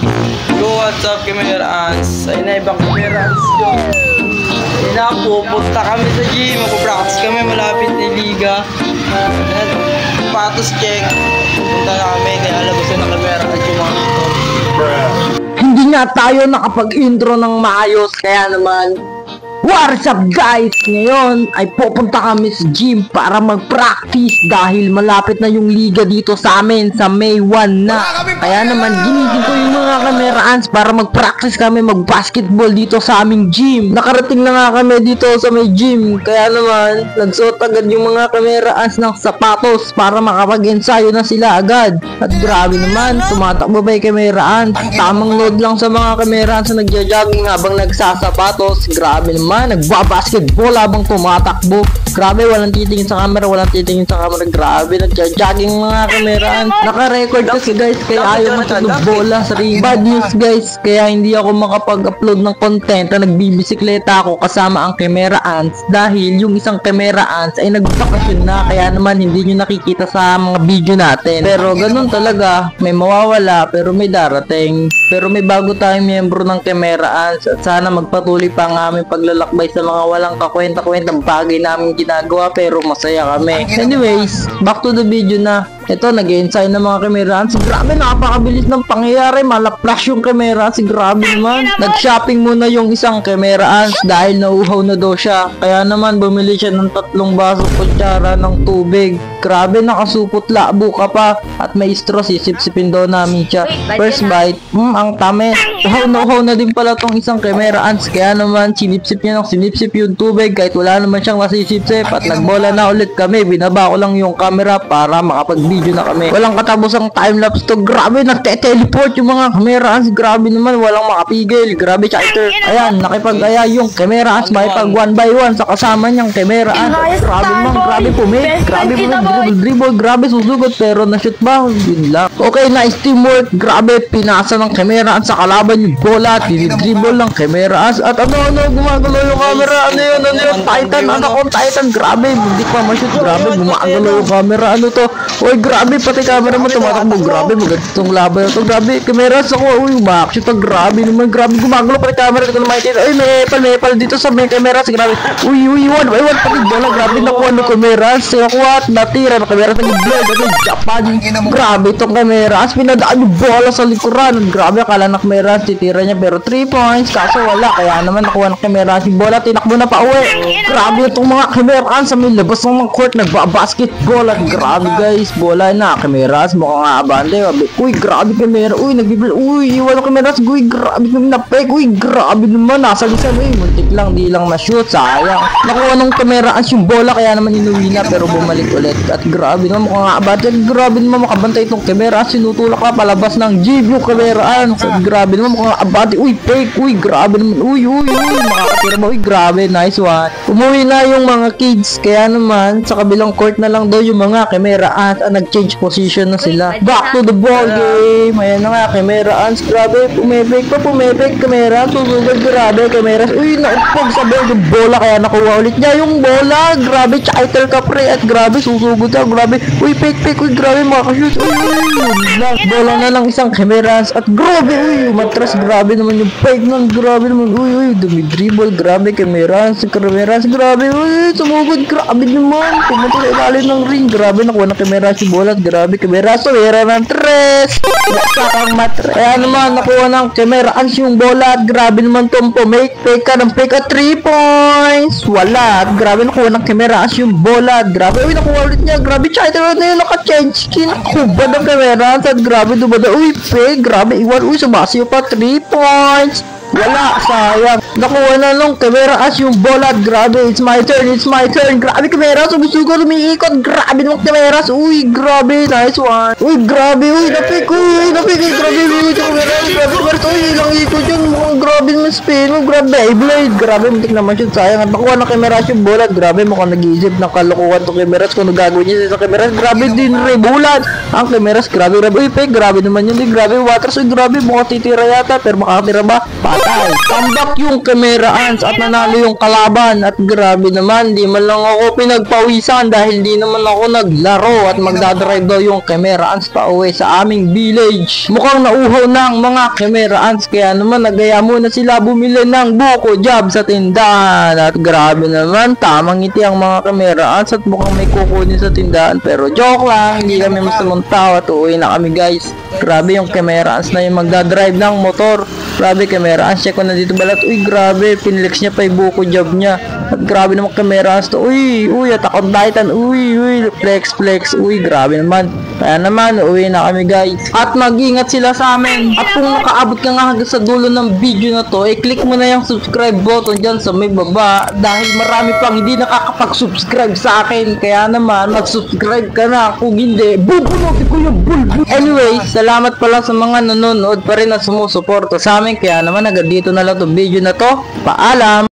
Yo, what's up, Kamerans? Ayun na, ibang Kamerans yun. Ayun na, pupunta kami sa gym. Mag-practice kami malapit na liga. Patos check. Pupunta na kami. Kaya alabasan na Kamerans yung mga ito. Hindi nga tayo nakapag-intro ng maayos, kaya naman, what's up guys? Ngayon ay pupunta kami sa gym para mag-practice dahil malapit na yung liga dito sa amin sa May 1 na. Kaya naman ginising ko yung mga kameraans para mag-practice kami mag-basketball dito sa aming gym. Nakarating na nga kami dito sa may gym, kaya naman nagsuot agad yung mga kameraans ng sapatos para makapag-ensayo na sila agad. At grabe naman, tumatakbo ba yung kameraans? Tamang load lang sa mga kameraans na nagja-jogging habang nagsasapatos. Grabe naman, nagbabasketball habang tumatakbo. Grabe, walang titingin sa camera, grabe, nagja-jogging mga kameraan. Naka-record kasi guys, kaya ayaw matulog bola sa ring. Bad news guys, kaya hindi ako makapag-upload ng content na nagbibisikleta ako kasama ang kameraans dahil yung isang kameraans ay nagbakasyon na, kaya naman hindi nyo nakikita sa mga video natin. Pero ganun talaga, may mawawala pero may darating. Pero may bago tayong miyembro ng kameraans at sana magpatuloy pa ang aming paglalakbay sa mga walang kakwenta-kwentang bagay namin ginagawa pero masaya kami. Anyways, back to the video na. Ito, nag-ensayo ng mga kameraans. Grabe, napakabilis ng pangyayari. Malaplas yung kameraans. Grabe naman. Nag-shopping muna yung isang kameraans dahil nauuhaw na daw siya. Kaya naman, bumili siya ng 3 baso kutsara ng tubig. Grabe, nakasupot labo ka pa. At may straw, sisip-sipin daw namin siya. First bite, ang tamis. Uhaw na din pala tong isang kameraans. Kaya naman, sinipsip niya ng sinipsip yung tubig kahit wala naman siyang masisipsip. At nagbola na ulit kami. Binaba ko lang yung camera para makapag-video na kami. Walang katapos ang timelapse to. Grabe, nagte-teleport yung mga kameraans. Grabe naman, walang makapigil. Grabe, chatter. Ayan, nakipag-aya yung kameraans. Makipag 1 by 1 sa kasama niyang kameraans. Grabe naman, grabe pumit. Grabe pumit, dribble, grabe susugot. Pero na-shoot ba? Yun lang. Okay, nice teamwork. Grabe, pinasa ng kameraans sa kalaban yung bola. Dinidribble ng kameraans. At ano, gumagalaw yung camera. Ano yun? Titan, anak Titan. Grabe, hindi pa ma-shoot. Grabe, gumagalaw yung camera. Ano to? Uy, grabe, pati camera mo tumatakbo. Grabe, magandang laban na to. Grabe, kamera sa ko. Uy, umaksyot to. Grabe naman, grabe, gumagalaw pati camera. Hindi ko na makikita. Uy, may epal dito sa may kamera. Grabe. Uy, 1 by 1 pati bola. Grabe, nakuha ng kamera. Nakuha at natira ng kamera sa blade. Ito, Japan. Grabe itong kamera. As pinadaan yung bola sa likuran. Grabe, akala ng kamera. Titira niya pero 3 points. Kaso wala. Kaya naman nakuha ng kamera si bola. Tinakbo na pa uwi. Grabe itong mga kamera sa may labas ng mga court. Nagbabasketball. At grabe guys, bola na. Kameras, mukhang abante. Uy, grabe kamera. Uy, nagbibigay. Uy, iwan ng kameras. Uy, grabe kami napek. Uy, grabe naman. Nasa lisan. Uy, muntik lang. Di lang na-shoot. Sayang. Nakuha ng kameraan yung bola. Kaya naman inuwi na. Pero bumalik ulit. At grabe naman. Mukhang abante. Grabe naman makabantay itong kameraan. Sinutulak ka palabas ng jeep yung kameraan. Grabe naman. Mukhang abante. Uy, fake. Uy, grabe naman. Uy. Makakatira ba? Uy, grabe. Nice one. Umuwi na yung mga kids. Kaya naman, sa kabilang court na lang daw yung mga kameraan. Nag-change position na sila. Back to the ball game. Ayan na nga, kameraans. Grabe, pumipik kamera. Susugod, grabe, kamera. Uy, naupog sa ball yung bola. Kaya nakuha ulit niya yung bola. Grabe, chaiter ka pre. At grabe, susugod na. Grabe, uy, fake. Uy, grabe, makashoot. Uy, bola na lang isang kameraans. At grabe, uy, matras. Grabe naman yung fake nun. Grabe naman. Uy, dumi-dribble. Grabe, kameraans. Grabe, uy, sumugod. Grabe naman. Pumunta sa ilalim ng ring. Grabe, nakuha na kamera si bola. Grabe, kamera. So, era ng 3. Sakang matre. Kaya naman, nakuha ng kameraans yung bola. At grabe naman itong fake ka ng fake at 3 points. Wala. At grabe, nakuha ng kameraans yung bola. At grabe, uy, nakuha ulit niya. Grabe, chaiter na yun. Naka-change skin. Nakuha ng kameraans. At grabe, dumada. Uy, fake. Grabe, iwan. Uy, sumasiyo pa 3 points. Wala, sayang. Nakuha na nung kamera as yung bola. Grabe, it's my turn. Grabe, kamera, sumusugo, umiikot. Grabe nung kamera. Uy, grabe, nice one. Uy, grabe, uy, napik. Grabe, uy, kamera. Grabe, uy, ilang ikot yun. Grabe naman spin mo, grabe, Beyblade. Grabe, muntik naman siya, sayang. At nakuha ng Cameras yung bulat. Grabe, mukhang nag-iisip ng kalokohan to Cameras kung nagagawin niya sa Cameras. Grabe din rin, bulat. Ang Cameras, grabe. Uy, Peg, grabe naman yun. Grabe, Waters, uy, grabe, mukhang titira yata. Pero makakatira ba? Patay. Comeback yung Cameras at nanalo yung kalaban. At grabe naman, di man lang ako pinagpawisan dahil di naman ako naglaro. At magdadrive daw yung Cameras pa uwi sa aming village. Mukhang nauhaw ng mga Cameras, kaya naman nagaya muna sila bumili ng buko job sa tindahan. At grabe naman, tamang ngiti ang mga Cameras at mukhang may kukunin sa tindahan. Pero joke lang, hindi kami masamang tao at uuwi na kami guys. Grabe yung Cameras na yung magdadrive ng motor. Grabe Cameras, check ko na dito balat. Uy grabe, pinlex niya pa yung buko job niya. At grabe naman Cameras to. Uy, Attack on Titan. Uy, flex. Uy, grabe naman. Kaya naman, uuwi na kami guys. At mag-ingat sila sa amin. At kung nakaabot ka nga hanggang sa dulo ng video na to, click mo na yung subscribe button dyan sa may baba. Dahil marami pang hindi nakakapag-subscribe sa akin. Kaya naman, mag-subscribe ka na. Kung hindi, bubunutin ko yung bulbul. Anyway, salamat pala sa mga nanonood pa rin na sumusuporta sa amin. Kaya naman, hanggang dito na lang itong video na to. Paalam!